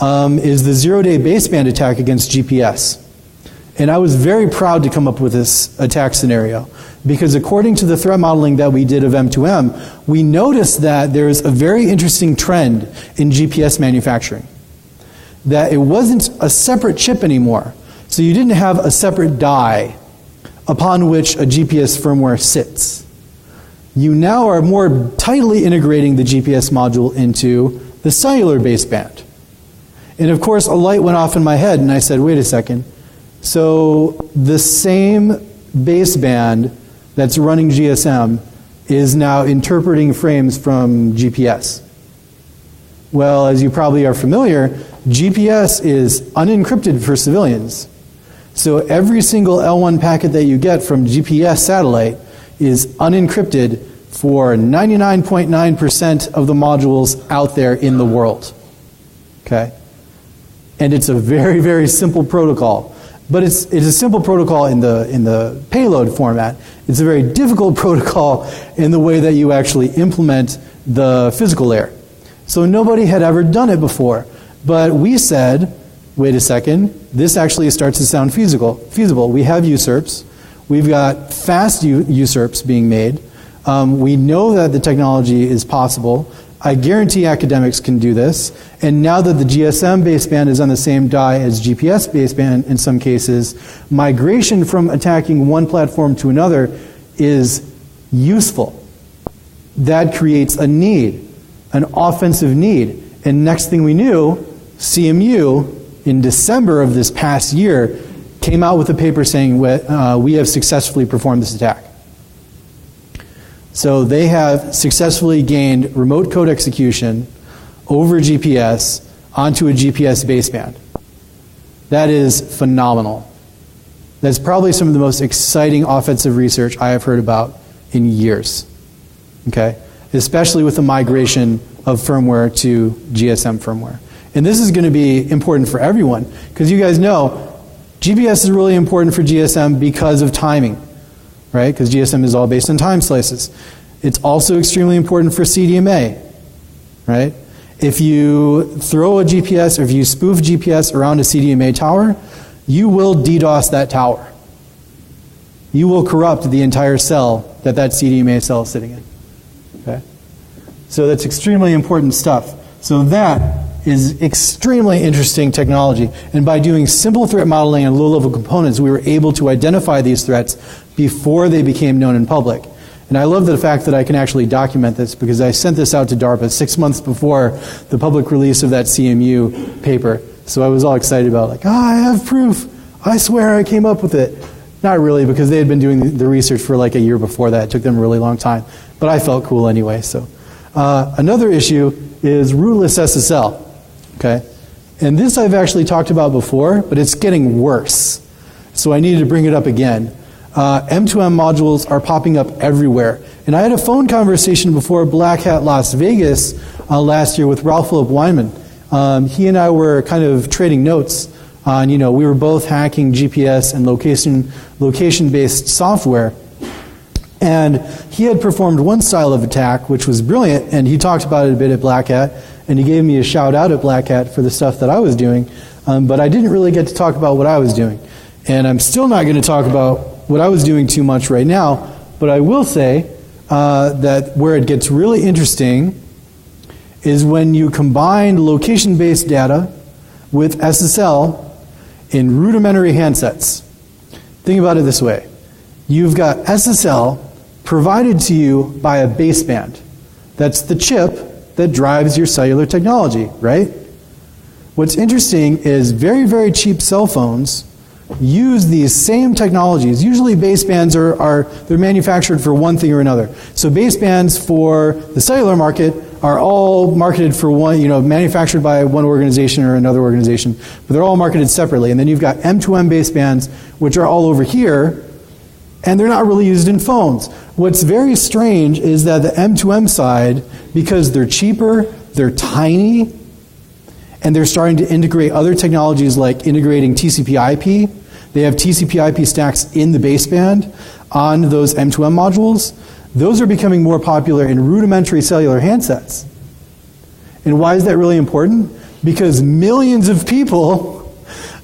is the zero-day baseband attack against GPS. And I was very proud to come up with this attack scenario because according to the threat modeling that we did of M2M, we noticed that there's a very interesting trend in GPS manufacturing. That it wasn't a separate chip anymore. So you didn't have a separate die upon which a GPS firmware sits. You now are more tightly integrating the GPS module into the cellular baseband. And of course, a light went off in my head and I said, wait a second. So the same baseband that's running GSM is now interpreting frames from GPS. Well, as you probably are familiar, GPS is unencrypted for civilians. So every single L1 packet that you get from GPS satellite is unencrypted for 99.9% of the modules out there in the world. Okay? And it's a very, very simple protocol. But it's a simple protocol in the payload format. It's a very difficult protocol in the way that you actually implement the physical layer. So nobody had ever done it before. But we said, wait a second, this actually starts to sound feasible. We have usurps. We've got fast usurps being made. We know that the technology is possible. I guarantee academics can do this. And now that the GSM baseband is on the same die as GPS baseband in some cases, migration from attacking one platform to another is useful. That creates a need, an offensive need. And next thing we knew, CMU, in December of this past year, came out with a paper saying we have successfully performed this attack. So they have successfully gained remote code execution over GPS onto a GPS baseband. That is phenomenal. That's probably some of the most exciting offensive research I have heard about in years. Okay? Especially with the migration of firmware to GSM firmware. And this is going to be important for everyone because you guys know GPS is really important for GSM because of timing. Right? Because GSM is all based on time slices. It's also extremely important for CDMA. Right? If you throw a GPS or if you spoof GPS around a CDMA tower, you will DDoS that tower. You will corrupt the entire cell that CDMA cell is sitting in. Okay? So that's extremely important stuff. So that is extremely interesting technology. And by doing simple threat modeling and low-level components, we were able to identify these threats before they became known in public. And I love the fact that I can actually document this because I sent this out to DARPA 6 months before the public release of that CMU paper. So I was all excited about like, I have proof. I swear I came up with it. Not really, because they had been doing the research for like a year before that. It took them a really long time. But I felt cool anyway. So another issue is rootless SSL. Okay? And this I've actually talked about before, but it's getting worse. So I needed to bring it up again. M2M modules are popping up everywhere. And I had a phone conversation before Black Hat Las Vegas last year with Ralph Philip Weinman. He and I were kind of trading notes on, we were both hacking GPS and location-based software. And he had performed one style of attack, which was brilliant, and he talked about it a bit at Black Hat, and he gave me a shout out at Black Hat for the stuff that I was doing, but I didn't really get to talk about what I was doing. And I'm still not going to talk about what I was doing too much right now, but I will say that where it gets really interesting is when you combine location-based data with SSL in rudimentary handsets. Think about it this way. You've got SSL provided to you by a baseband. That's the chip that drives your cellular technology, right? What's interesting is very, very cheap cell phones use these same technologies. Usually basebands they're manufactured for one thing or another. So basebands for the cellular market are all marketed for one, manufactured by one organization or another organization, but they're all marketed separately. And then you've got M2M basebands, which are all over here, and they're not really used in phones. What's very strange is that the M2M side, because they're cheaper, they're tiny, and they're starting to integrate other technologies like integrating TCP/IP. They have TCP/IP stacks in the baseband on those M2M modules. Those are becoming more popular in rudimentary cellular handsets. And why is that really important? Because millions of people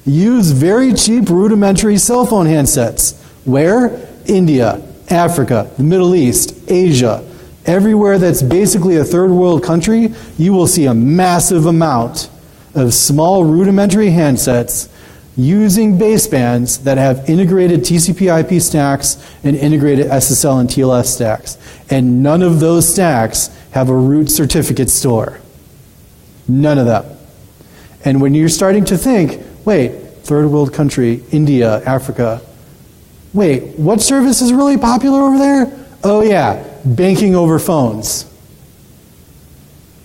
use very cheap rudimentary cell phone handsets. Where? India, Africa, the Middle East, Asia. Everywhere that's basically a third world country, you will see a massive amount of small rudimentary handsets using basebands that have integrated TCP/IP stacks and integrated SSL and TLS stacks. And none of those stacks have a root certificate store. None of them. And when you're starting to think, wait, third world country, India, Africa, wait, what service is really popular over there? Oh yeah, banking over phones.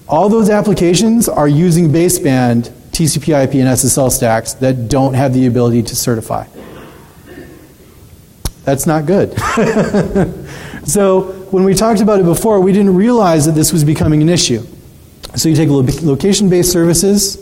All those applications are using baseband TCP/IP and SSL stacks that don't have the ability to certify. That's not good. So when we talked about it before, we didn't realize that this was becoming an issue. So you take location-based services,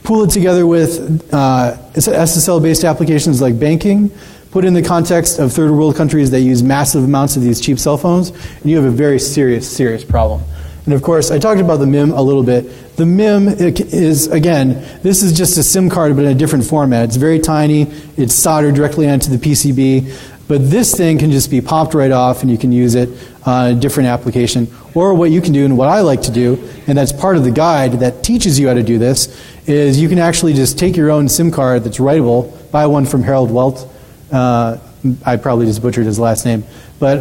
pool it together with SSL-based applications like banking, put in the context of third world countries that use massive amounts of these cheap cell phones, and you have a very serious, serious problem. And of course, I talked about the MIM a little bit. The MIM is, again, this is just a SIM card but in a different format. It's very tiny, it's soldered directly onto the PCB, but this thing can just be popped right off and you can use it on a different application. Or what you can do, and what I like to do, and that's part of the guide that teaches you how to do this, is you can actually just take your own SIM card that's writable, buy one from Harold Welt. I probably just butchered his last name. But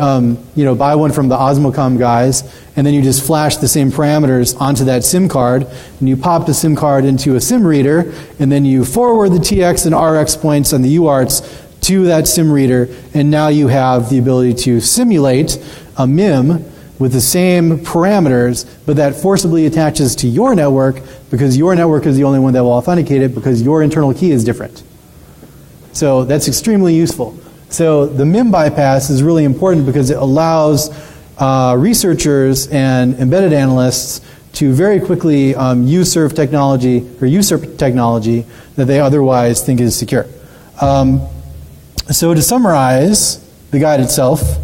buy one from the Osmocom guys, and then you just flash the same parameters onto that SIM card, and you pop the SIM card into a SIM reader, and then you forward the TX and RX points and the UARTs to that SIM reader, and now you have the ability to simulate a MIM with the same parameters, but that forcibly attaches to your network because your network is the only one that will authenticate it because your internal key is different. So that's extremely useful. So the MIM bypass is really important because it allows researchers and embedded analysts to very quickly usurp technology that they otherwise think is secure. So to summarize the guide itself,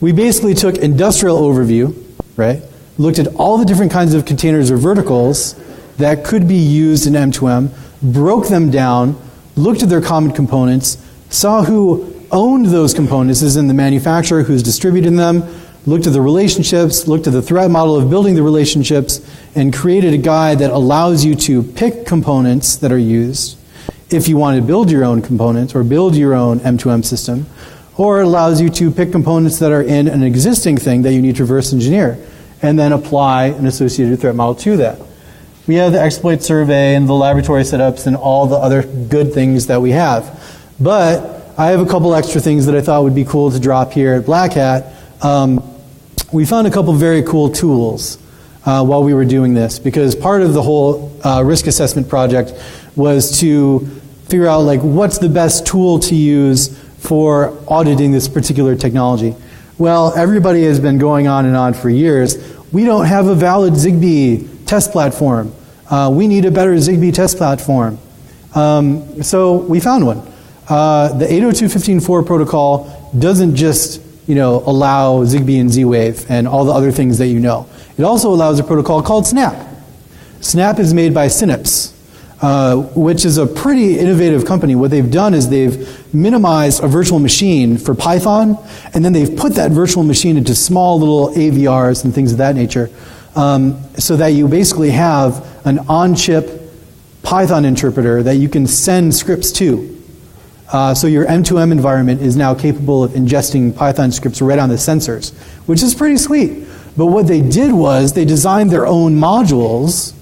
we basically took industrial overview, right? Looked at all the different kinds of containers or verticals that could be used in M2M, broke them down, looked at their common components, saw who owned those components, as in the manufacturer who's distributing them, looked at the relationships, looked at the threat model of building the relationships, and created a guide that allows you to pick components that are used if you want to build your own components or build your own M2M system, or it allows you to pick components that are in an existing thing that you need to reverse engineer and then apply an associated threat model to that. We have the exploit survey and the laboratory setups and all the other good things that we have. But I have a couple extra things that I thought would be cool to drop here at Black Hat. We found a couple very cool tools while we were doing this, because part of the whole risk assessment project was to figure out what's the best tool to use for auditing this particular technology. Well, everybody has been going on and on for years. We don't have a valid Zigbee test platform. We need a better Zigbee test platform. So we found one. The 802.15.4 protocol doesn't just allow Zigbee and Z-Wave and all the other things that you know. It also allows a protocol called SNAP. SNAP is made by Synapse, which is a pretty innovative company. What they've done is they've minimized a virtual machine for Python, and then they've put that virtual machine into small little AVRs and things of that nature, so that you basically have an on-chip Python interpreter that you can send scripts to. So your M2M environment is now capable of ingesting Python scripts right on the sensors, which is pretty sweet. But what they did was they designed their own modules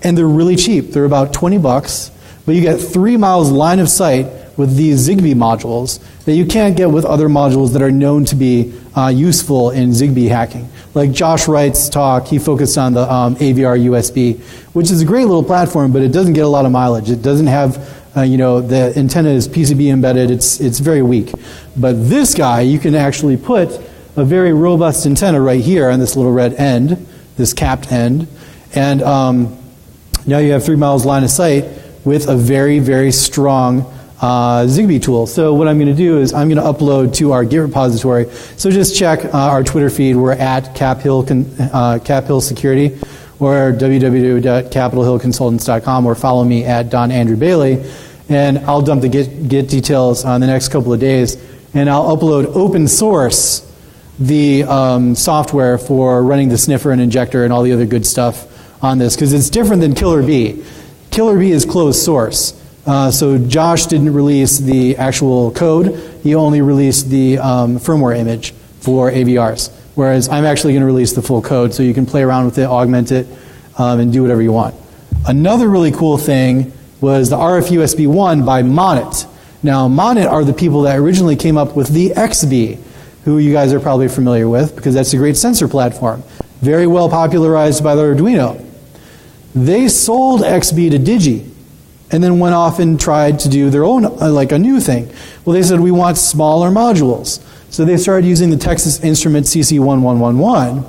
and they're really cheap. They're about 20 bucks, but you get 3 miles line of sight with these Zigbee modules that you can't get with other modules that are known to be useful in Zigbee hacking. Like Josh Wright's talk, he focused on the AVR USB, which is a great little platform, but it doesn't get a lot of mileage. It doesn't have, the antenna is PCB embedded. It's very weak. But this guy, you can actually put a very robust antenna right here on this little red end, this capped end, and now you have 3 miles line of sight with a very, very strong Zigbee tool. So what I'm going to do is I'm going to upload to our Git repository. So just check our Twitter feed. We're at Cap Hill Security, or www.capitolhillconsultants.com, or follow me at Don Andrew Bailey, and I'll dump the Git details on the next couple of days, and I'll upload open source the software for running the sniffer and injector and all the other good stuff on this, because it's different than Killer Bee. Killer Bee is closed source. So Josh didn't release the actual code. He only released the firmware image for AVRs, whereas I'm actually going to release the full code so you can play around with it, augment it, and do whatever you want. Another really cool thing was the RF-USB 1 by Monet. Now, Monet are the people that originally came up with the XB, who you guys are probably familiar with, because that's a great sensor platform. Very well popularized by the Arduino. They sold XB to Digi, and then went off and tried to do their own, like a new thing. Well, they said, we want smaller modules. So they started using the Texas Instruments CC1111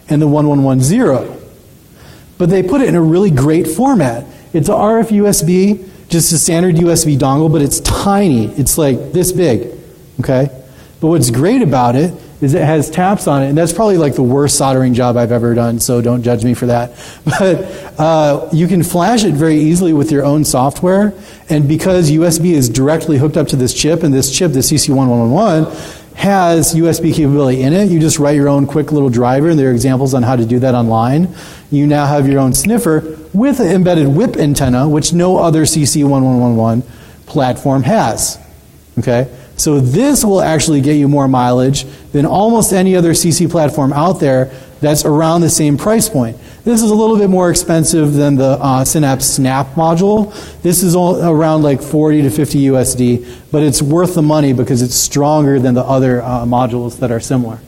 and the 1110. But they put it in a really great format. It's a RF USB, just a standard USB dongle, but it's tiny. It's like this big, okay? But what's great about it is it has taps on it, and that's probably like the worst soldering job I've ever done, so don't judge me for that. But you can flash it very easily with your own software, and because USB is directly hooked up to this chip, and this chip, the CC1111, has USB capability in it, you just write your own quick little driver, and there are examples on how to do that online. You now have your own sniffer with an embedded whip antenna, which no other CC1111 platform has, okay? So this will actually get you more mileage than almost any other CC platform out there that's around the same price point. This is a little bit more expensive than the Synapse Snap module. This is around like 40 to 50 USD, but it's worth the money because it's stronger than the other modules that are similar.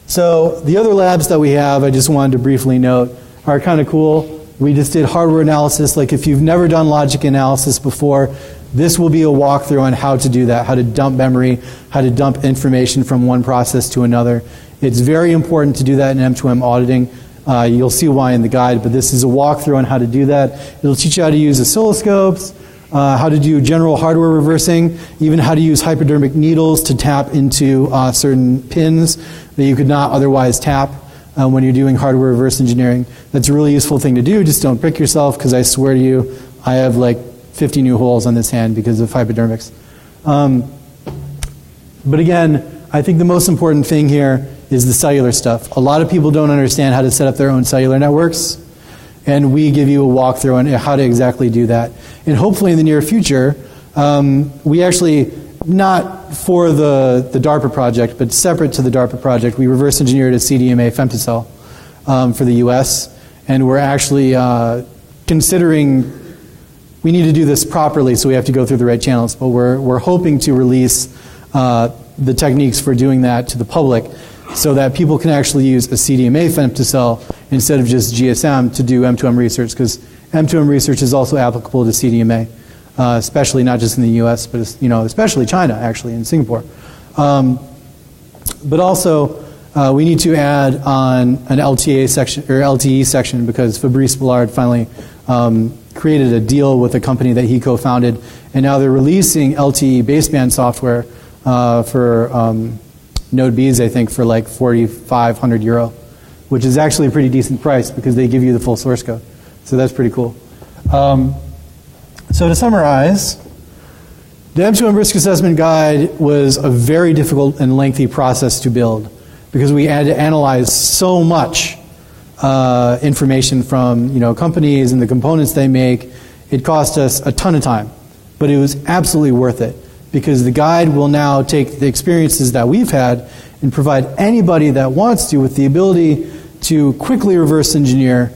So the other labs that we have, I just wanted to briefly note, are kind of cool. We just did hardware analysis. Like if you've never done logic analysis before, this will be a walkthrough on how to do that, how to dump memory, how to dump information from one process to another. It's very important to do that in M2M auditing. You'll see why in the guide, but this is a walkthrough on how to do that. It'll teach you how to use oscilloscopes, how to do general hardware reversing, even how to use hypodermic needles to tap into certain pins that you could not otherwise tap when you're doing hardware reverse engineering. That's a really useful thing to do. Just don't prick yourself, because I swear to you, I have like 50 new holes on this hand because of hypodermics. But again, I think the most important thing here is the cellular stuff. A lot of people don't understand how to set up their own cellular networks, and we give you a walkthrough on how to exactly do that. And hopefully in the near future, we actually, not for the DARPA project, but separate to the DARPA project, we reverse engineered a CDMA femtocell for the US, and we're actually considering, we need to do this properly, so we have to go through the right channels, but we're hoping to release the techniques for doing that to the public so that people can actually use a CDMA femtocell instead of just GSM to do M2M research, because M2M research is also applicable to CDMA, especially not just in the US, but especially China, actually, in Singapore. But also, we need to add on an LTA section, or LTE section, because Fabrice Ballard finally created a deal with a company that he co-founded, and now they're releasing LTE baseband software for Node Bs, I think, for like 4,500 euro, which is actually a pretty decent price because they give you the full source code. So that's pretty cool. So to summarize, the M2M Risk Assessment Guide was a very difficult and lengthy process to build because we had to analyze so much information from companies and the components they make. It cost us a ton of time, but it was absolutely worth it because the guide will now take the experiences that we've had and provide anybody that wants to with the ability to quickly reverse engineer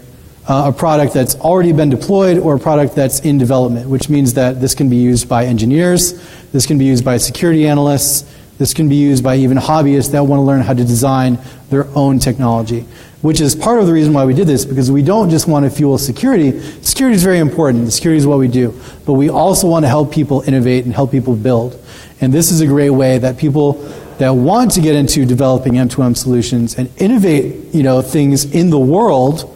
a product that's already been deployed or a product that's in development, which means that this can be used by engineers, this can be used by security analysts, this can be used by even hobbyists that want to learn how to design their own technology, which is part of the reason why we did this, because we don't just want to fuel security. Security is very important. Security is what we do. But we also want to help people innovate and help people build. And this is a great way that people that want to get into developing M2M solutions and innovate, things in the world,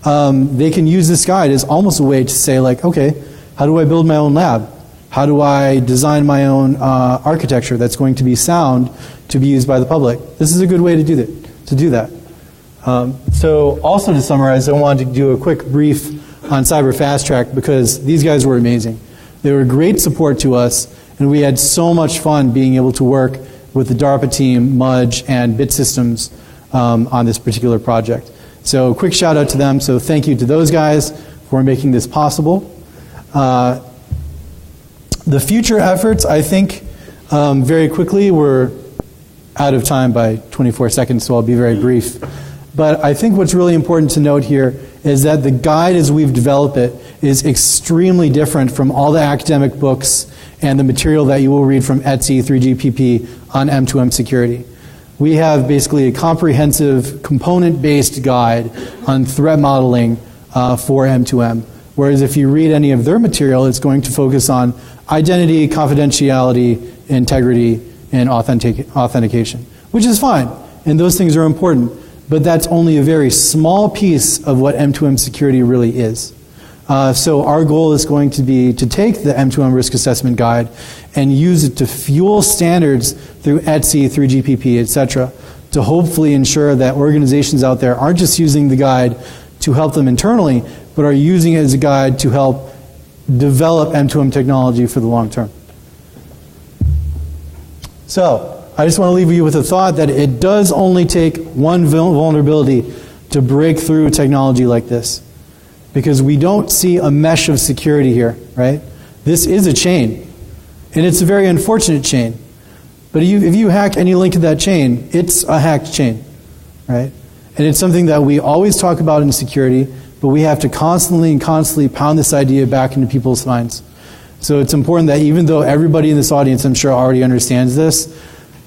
they can use this guide as almost a way to say, like, okay, how do I build my own lab? How do I design my own architecture that's going to be sound to be used by the public? This is a good way to do that. So also to summarize, I wanted to do a quick brief on Cyber Fast Track because these guys were amazing. They were great support to us, and we had so much fun being able to work with the DARPA team, Mudge, and Bit Systems on this particular project. So quick shout out to them. So thank you to those guys for making this possible. The future efforts, I think, very quickly, we're out of time by 24 seconds, so I'll be very brief. But I think what's really important to note here is that the guide as we've developed it is extremely different from all the academic books and the material that you will read from Etsy, 3GPP on M2M security. We have basically a comprehensive component-based guide on threat modeling for M2M. Whereas if you read any of their material, it's going to focus on identity, confidentiality, integrity, and authentication, which is fine. And those things are important. But that's only a very small piece of what M2M security really is. So our goal is going to be to take the M2M Risk Assessment Guide and use it to fuel standards through Etsy, through GPP, etc., to hopefully ensure that organizations out there aren't just using the guide to help them internally, but are using it as a guide to help develop M2M technology for the long term. So I just want to leave you with a thought that it does only take one vulnerability to break through technology like this. Because we don't see a mesh of security here, right? This is a chain. And it's a very unfortunate chain. But if you hack any link to that chain, it's a hacked chain, right? And it's something that we always talk about in security, but we have to constantly pound this idea back into people's minds. So it's important that even though everybody in this audience, I'm sure, already understands this,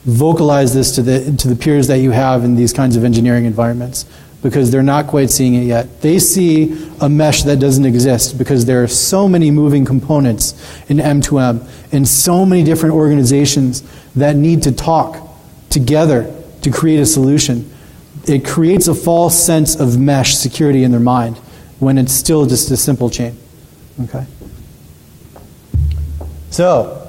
vocalize this to the peers that you have in these kinds of engineering environments, because they're not quite seeing it yet. They see a mesh that doesn't exist because there are so many moving components in M2M and so many different organizations that need to talk together to create a solution. It creates a false sense of mesh security in their mind when it's still just a simple chain. Okay. So,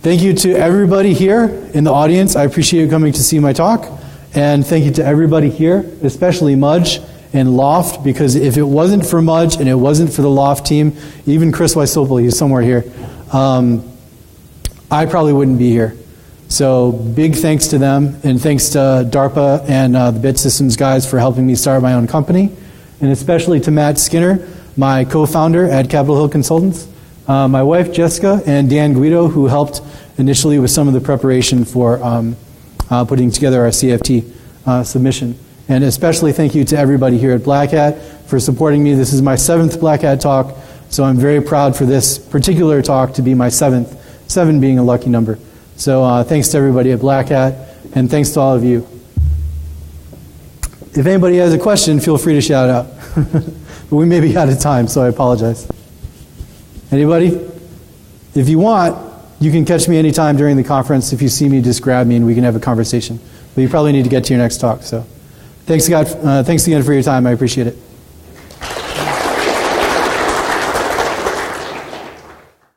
thank you to everybody here in the audience. I appreciate you coming to see my talk. And thank you to everybody here, especially Mudge and Loft, because if it wasn't for Mudge and it wasn't for the Loft team, even Chris Wysopal, he's somewhere here, I probably wouldn't be here. So big thanks to them, and thanks to DARPA and the Bit Systems guys for helping me start my own company, and especially to Matt Skinner, my co-founder at Capitol Hill Consultants, my wife Jessica, and Dan Guido, who helped initially with some of the preparation for putting together our CFT submission. And especially thank you to everybody here at Black Hat for supporting me. This is my 7th Black Hat talk, so I'm very proud for this particular talk to be my 7th, 7 being a lucky number. So thanks to everybody at Black Hat, and thanks to all of you. If anybody has a question, feel free to shout out. But we may be out of time, so I apologize. Anybody? If you want, you can catch me anytime during the conference. If you see me, just grab me and we can have a conversation. But you probably need to get to your next talk. So thanks again for your time. I appreciate it.